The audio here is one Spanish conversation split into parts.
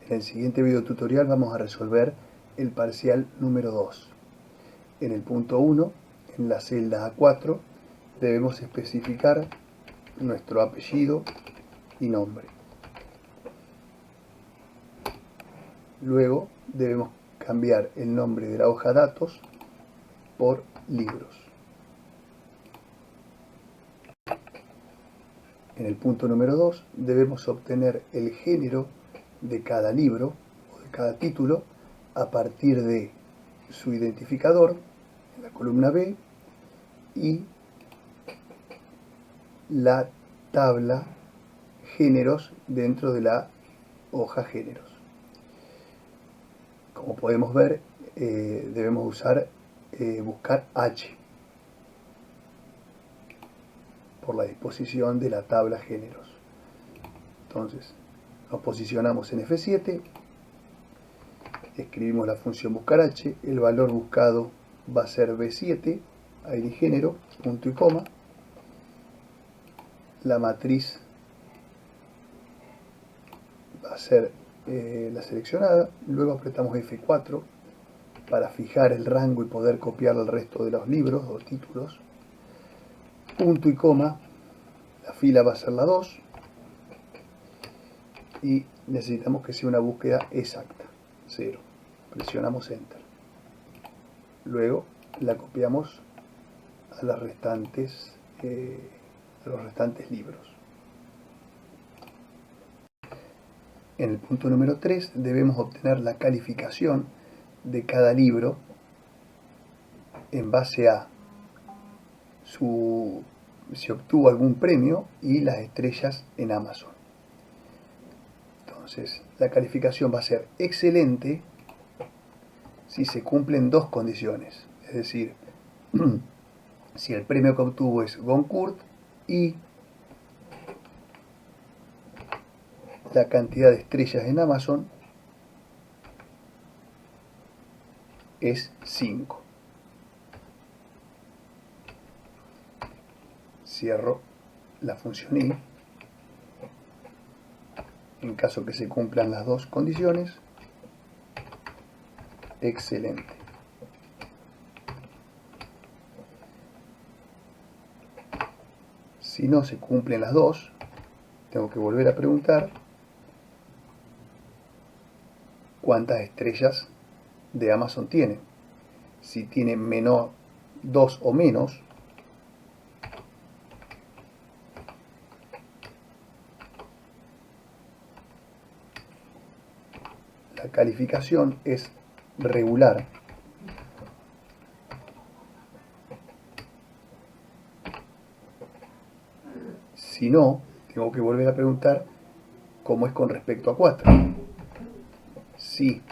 En el siguiente video tutorial vamos a resolver el parcial número 2. En el punto 1, en la celda A4, debemos especificar nuestro apellido y nombre. Luego debemos cambiar el nombre de la hoja datos por libros. En el punto número 2 debemos obtener el género de cada libro o de cada título a partir de su identificador en la columna B y la tabla géneros dentro de la hoja géneros. Como podemos ver, debemos buscar H por la disposición de la tabla géneros. Entonces, nos posicionamos en F7, escribimos la función buscar H, el valor buscado va a ser B7, ID género, punto y coma, la matriz va a ser la seleccionada, luego apretamos F4 para fijar el rango y poder copiarlo al resto de los libros o títulos, punto y coma, la fila va a ser la 2 y necesitamos que sea una búsqueda exacta, 0, presionamos Enter, luego la copiamos a los restantes libros. En el punto número 3 debemos obtener la calificación de cada libro en base a si obtuvo algún premio y las estrellas en Amazon. Entonces, la calificación va a ser excelente si se cumplen dos condiciones, es decir, si el premio que obtuvo es Goncourt y la cantidad de estrellas en Amazon es 5. Cierro la función i. En caso que se cumplan las dos condiciones, excelente. Si no se cumplen las dos, tengo que volver a preguntar cuántas estrellas de Amazon tiene. Si tiene menos 2 o menos, la calificación es regular. Si no, tengo que volver a preguntar cómo es con respecto a 4. Si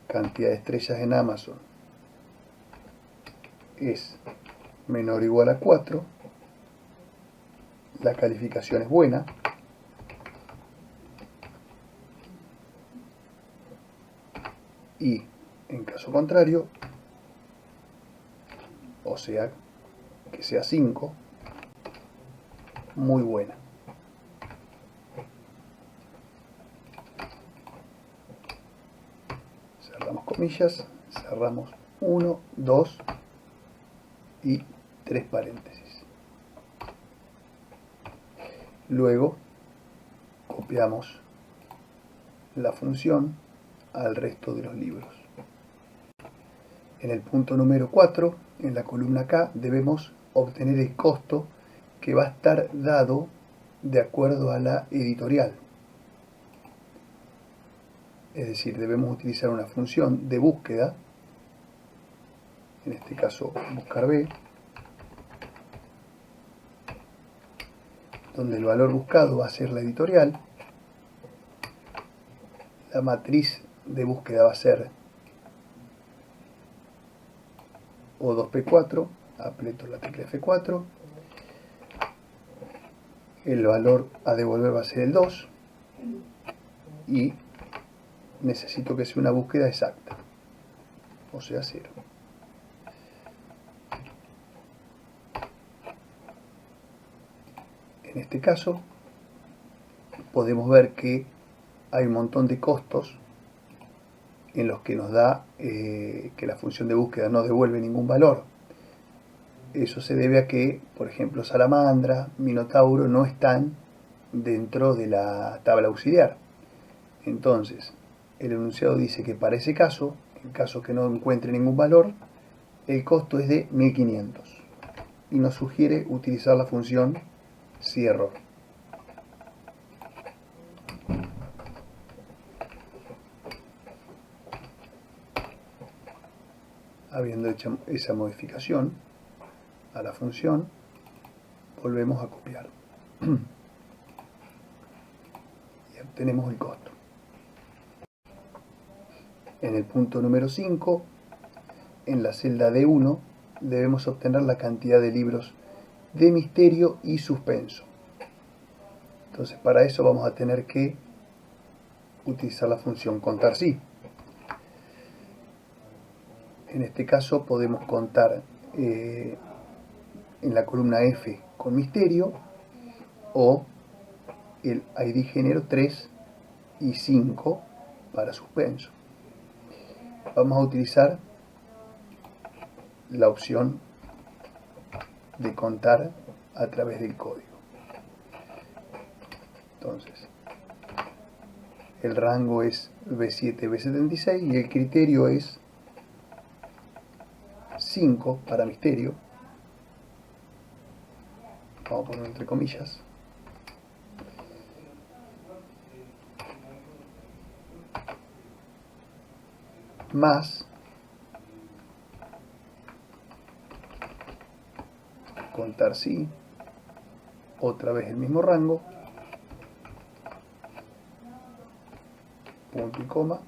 cantidad de estrellas en Amazon es menor o igual a 4, la calificación es buena. Y en caso contrario, o sea, que sea 5, muy buena. Cerramos comillas, cerramos 1, 2 y 3 paréntesis. Luego copiamos la función al resto de los libros. En el punto número 4, en la columna K, debemos obtener el costo que va a estar dado de acuerdo a la editorial. Es decir, debemos utilizar una función de búsqueda, en este caso buscar B, donde el valor buscado va a ser la editorial, la matriz de búsqueda va a ser O2P4, aprieto la tecla F4, el valor a devolver va a ser el 2 y necesito que sea una búsqueda exacta, o sea 0. En este caso podemos ver que hay un montón de costos en los que nos da que la función de búsqueda no devuelve ningún valor. Eso se debe a que, por ejemplo, Salamandra, Minotauro no están dentro de la tabla auxiliar. Entonces, el enunciado dice que para ese caso, en caso que no encuentre ningún valor, el costo es de 1500 y nos sugiere utilizar la función si-error. Habiendo hecho esa modificación a la función, volvemos a copiar y obtenemos el costo. En el punto número 5, en la celda D1, debemos obtener la cantidad de libros de misterio y suspenso. Entonces, para eso vamos a tener que utilizar la función contar sí. En este caso podemos contar en la columna F con misterio o el ID género 3 y 5 para suspenso. Vamos a utilizar la opción de contar a través del código. Entonces, el rango es B7, B76 y el criterio es 5 para misterio. Vamos a ponerlo entre comillas. Más contar sí, otra vez el mismo rango, punto y coma,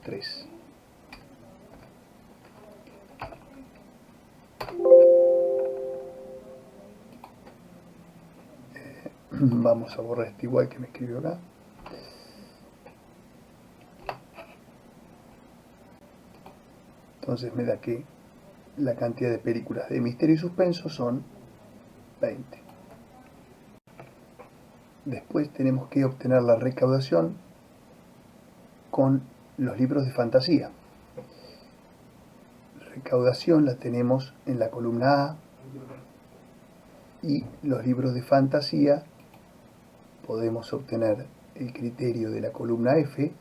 3. Vamos a borrar este igual que me escribió acá. Entonces me da que la cantidad de películas de misterio y suspenso son 20. Después tenemos que obtener la recaudación con los libros de fantasía. Recaudación la tenemos en la columna A y los libros de fantasía podemos obtener el criterio de la columna F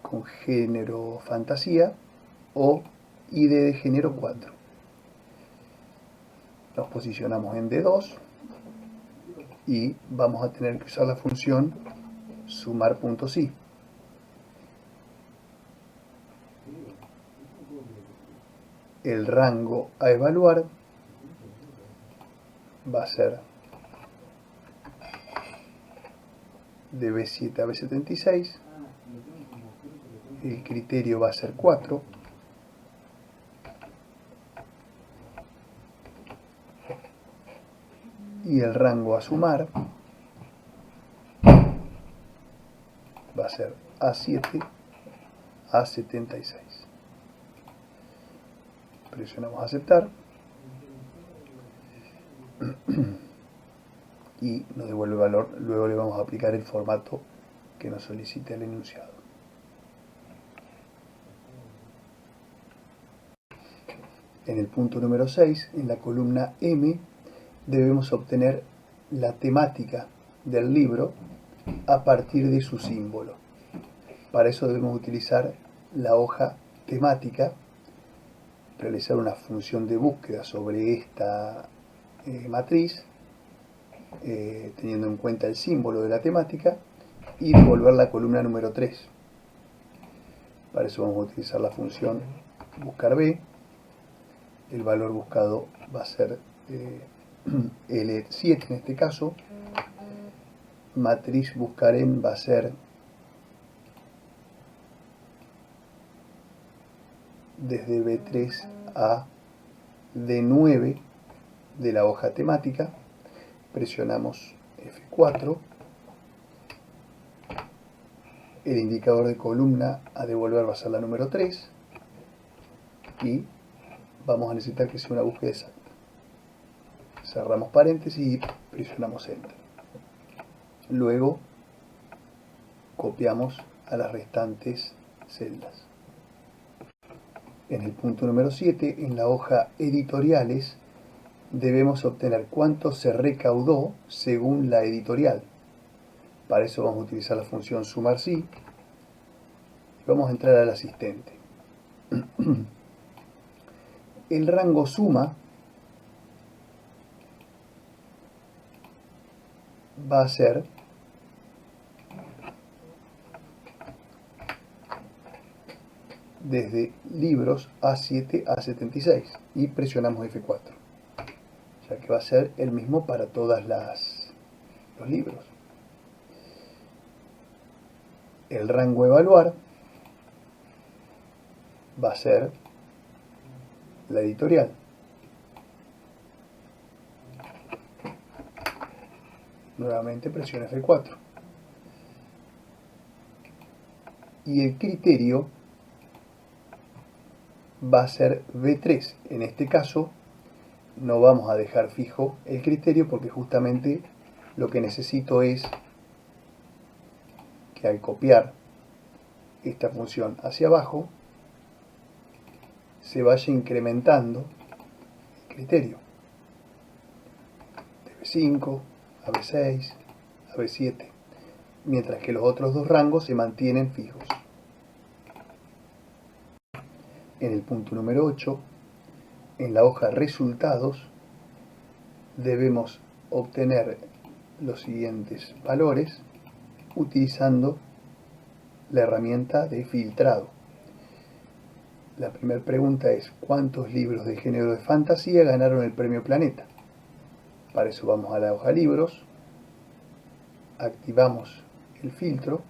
con género fantasía o ID de género 4. Nos posicionamos en D2 y vamos a tener que usar la función sumar.si. El rango a evaluar va a ser de B7 a B76, el criterio va a ser 4, y el rango a sumar va a ser A7 a 76. Presionamos aceptar y nos devuelve el valor. Luego le vamos a aplicar el formato que nos solicite el enunciado. En el punto número 6, en la columna M, debemos obtener la temática del libro a partir de su símbolo. Para eso debemos utilizar la hoja temática, realizar una función de búsqueda sobre esta matriz, teniendo en cuenta el símbolo de la temática, y devolver la columna número 3. Para eso vamos a utilizar la función buscar B. El valor buscado va a ser L7 en este caso. Matriz buscar en va a ser desde B3 a D9 de la hoja temática. Presionamos F4. El indicador de columna a devolver va a ser la número 3 y vamos a necesitar que sea una búsqueda exacta. Cerramos paréntesis y presionamos Enter. Luego copiamos a las restantes celdas. En el punto número 7, en la hoja Editoriales, debemos obtener cuánto se recaudó según la editorial. Para eso vamos a utilizar la función sumar sí. Vamos a entrar al asistente. El rango suma va a ser desde libros A7 a 76 y presionamos F4, ya que va a ser el mismo para todos los libros. El rango evaluar va a ser la editorial. Nuevamente presiono F4. Y el criterio va a ser B3. En este caso no vamos a dejar fijo el criterio porque justamente lo que necesito es que al copiar esta función hacia abajo se vaya incrementando el criterio de B5 a B6 a B7, mientras que los otros dos rangos se mantienen fijos. En el punto número 8, en la hoja resultados, debemos obtener los siguientes valores utilizando la herramienta de filtrado. La primera pregunta es: ¿cuántos libros de género de fantasía ganaron el premio Planeta? Para eso vamos a la hoja libros, activamos el filtro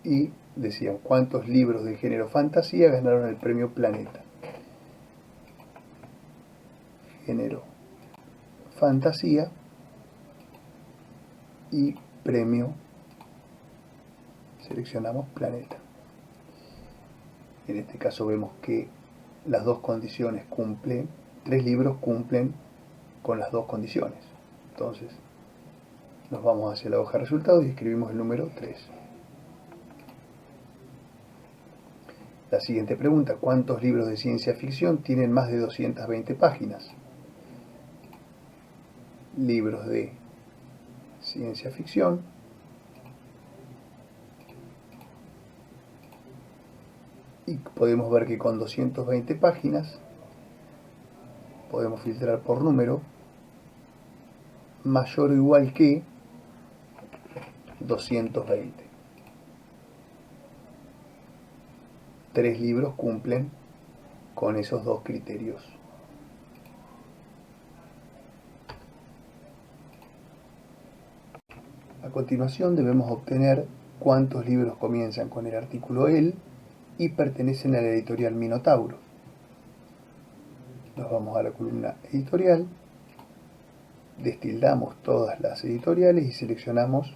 y decían cuántos libros de género fantasía ganaron el premio Planeta. Género fantasía y premio, seleccionamos Planeta. En este caso vemos que las dos condiciones cumplen, 3 libros cumplen con las dos condiciones. Entonces nos vamos hacia la hoja de resultados y escribimos el número 3. La siguiente pregunta: ¿cuántos libros de ciencia ficción tienen más de 220 páginas? Libros de ciencia ficción, y podemos ver que con 220 páginas podemos filtrar por número mayor o igual que 220. 3 libros cumplen con esos dos criterios. A continuación debemos obtener cuántos libros comienzan con el artículo el y pertenecen a la editorial Minotauro. Nos vamos a la columna editorial, destildamos todas las editoriales y seleccionamos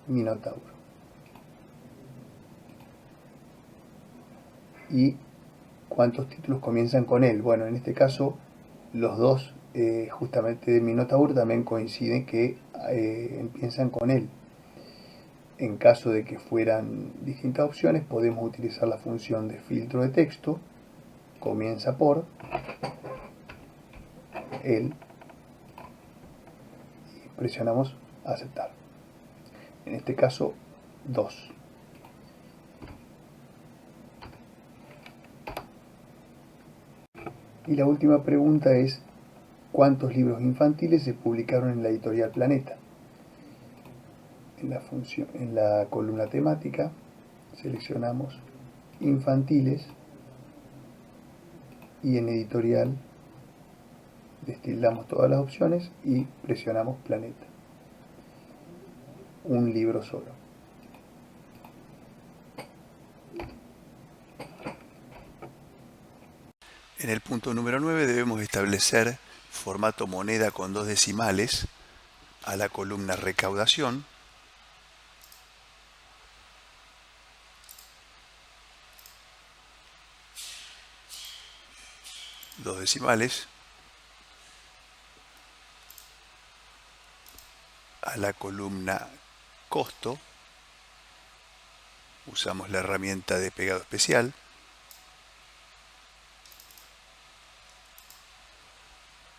Minotauro. ¿Y cuántos títulos comienzan con él? Bueno, en este caso los dos justamente de Minotauro también coinciden que empiezan con él. En caso de que fueran distintas opciones, podemos utilizar la función de filtro de texto, comienza por él, y presionamos aceptar. En este caso 2. Y la última pregunta es: ¿cuántos libros infantiles se publicaron en la editorial Planeta? En la columna temática seleccionamos infantiles y en editorial destildamos todas las opciones y presionamos Planeta. Un libro solo. En el punto número 9 debemos establecer formato moneda con 2 decimales a la columna recaudación dos decimales, a la columna costo, usamos la herramienta de pegado especial,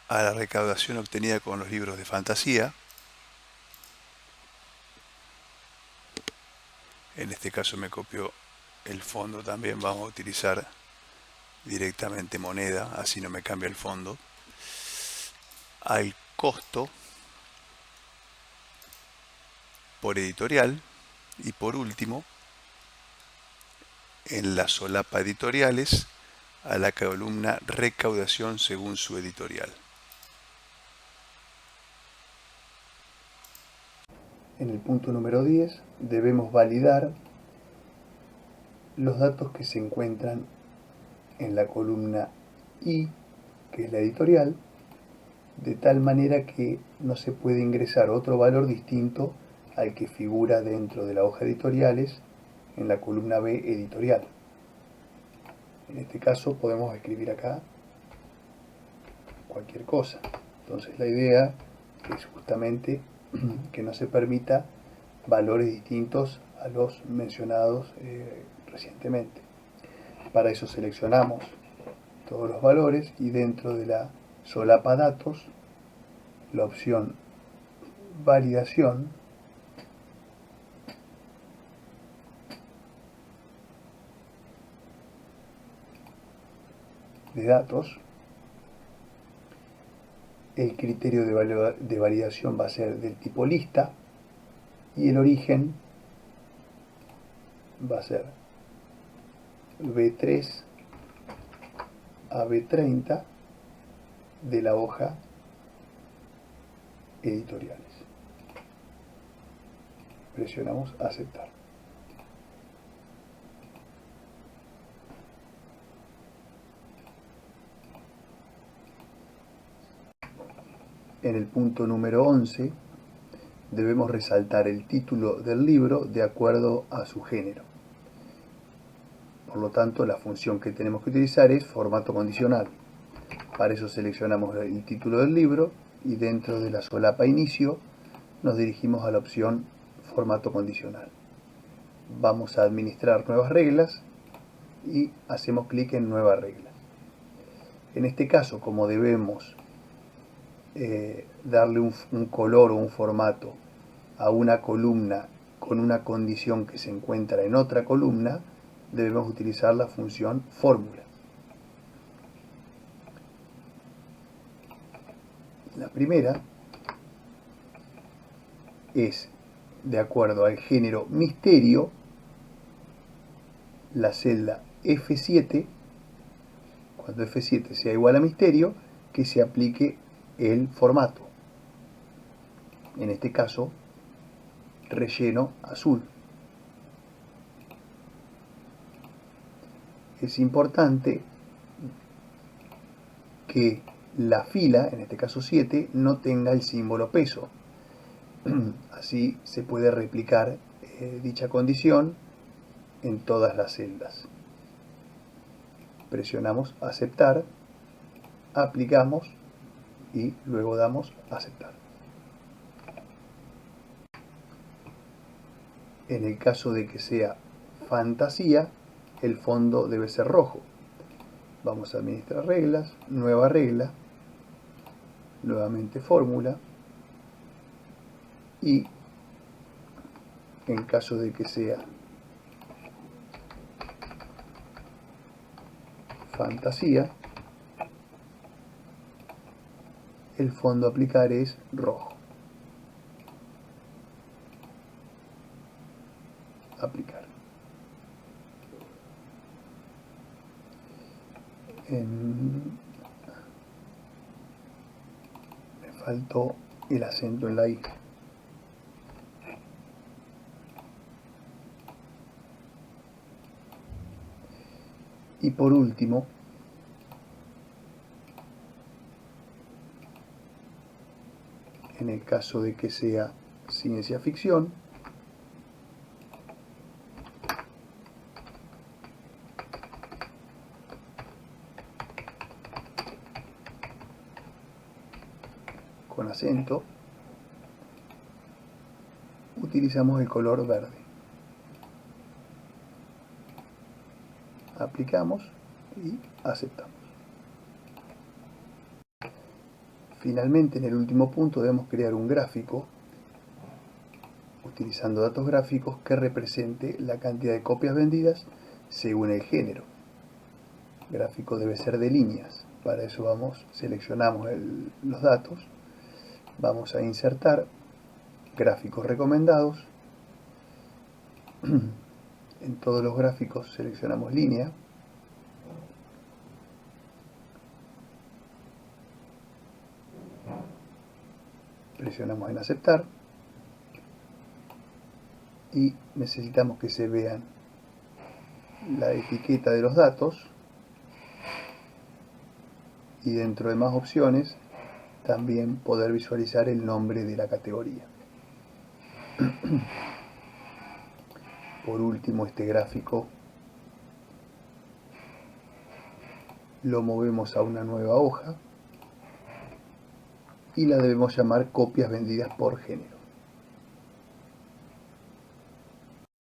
a la recaudación obtenida con los libros de fantasía, en este caso me copió el fondo también, vamos a utilizar directamente moneda, así no me cambia el fondo, al costo por editorial y por último en la solapa editoriales a la columna recaudación según su editorial. En el punto número 10 debemos validar los datos que se encuentran en la columna I, que es la editorial, de tal manera que no se puede ingresar otro valor distinto al que figura dentro de la hoja editoriales en la columna B editorial. En este caso podemos escribir acá cualquier cosa. Entonces la idea es justamente que no se permita valores distintos a los mencionados recientemente. Para eso seleccionamos todos los valores y dentro de la solapa datos la opción validación de datos. El criterio de validación va a ser del tipo lista y el origen va a ser B3 a B30 de la hoja editoriales. Presionamos aceptar. En el punto número 11 debemos resaltar el título del libro de acuerdo a su género. Por lo tanto, la función que tenemos que utilizar es formato condicional. Para eso seleccionamos el título del libro y dentro de la solapa inicio nos dirigimos a la opción formato condicional. Vamos a administrar nuevas reglas y hacemos clic en nueva regla. En este caso, como debemos darle un color o un formato a una columna con una condición que se encuentra en otra columna, debemos utilizar la función fórmula. La primera es, de acuerdo al género misterio, la celda F7, cuando F7 sea igual a misterio, que se aplique el formato. En este caso, relleno azul. Es importante que la fila, en este caso 7, no tenga el símbolo peso. Así se puede replicar dicha condición en todas las celdas. Presionamos aceptar, aplicamos y luego damos aceptar. En el caso de que sea fantasía, el fondo debe ser rojo. Vamos a administrar reglas, nueva regla, nuevamente fórmula y en caso de que sea fantasía, el fondo a aplicar es rojo. Aplicar. Me faltó el acento en la I. Y por último, en el caso de que sea ciencia ficción, con acento, utilizamos el color verde. Aplicamos y aceptamos. Finalmente, en el último punto debemos crear un gráfico utilizando datos gráficos que represente la cantidad de copias vendidas según el género. El gráfico debe ser de líneas. Para eso seleccionamos los datos, vamos a insertar gráficos recomendados. En todos los gráficos seleccionamos línea. Presionamos en aceptar. Y necesitamos que se vean la etiqueta de los datos. Y dentro de más opciones, también poder visualizar el nombre de la categoría. Por último, este gráfico lo movemos a una nueva hoja y la debemos llamar copias vendidas por género.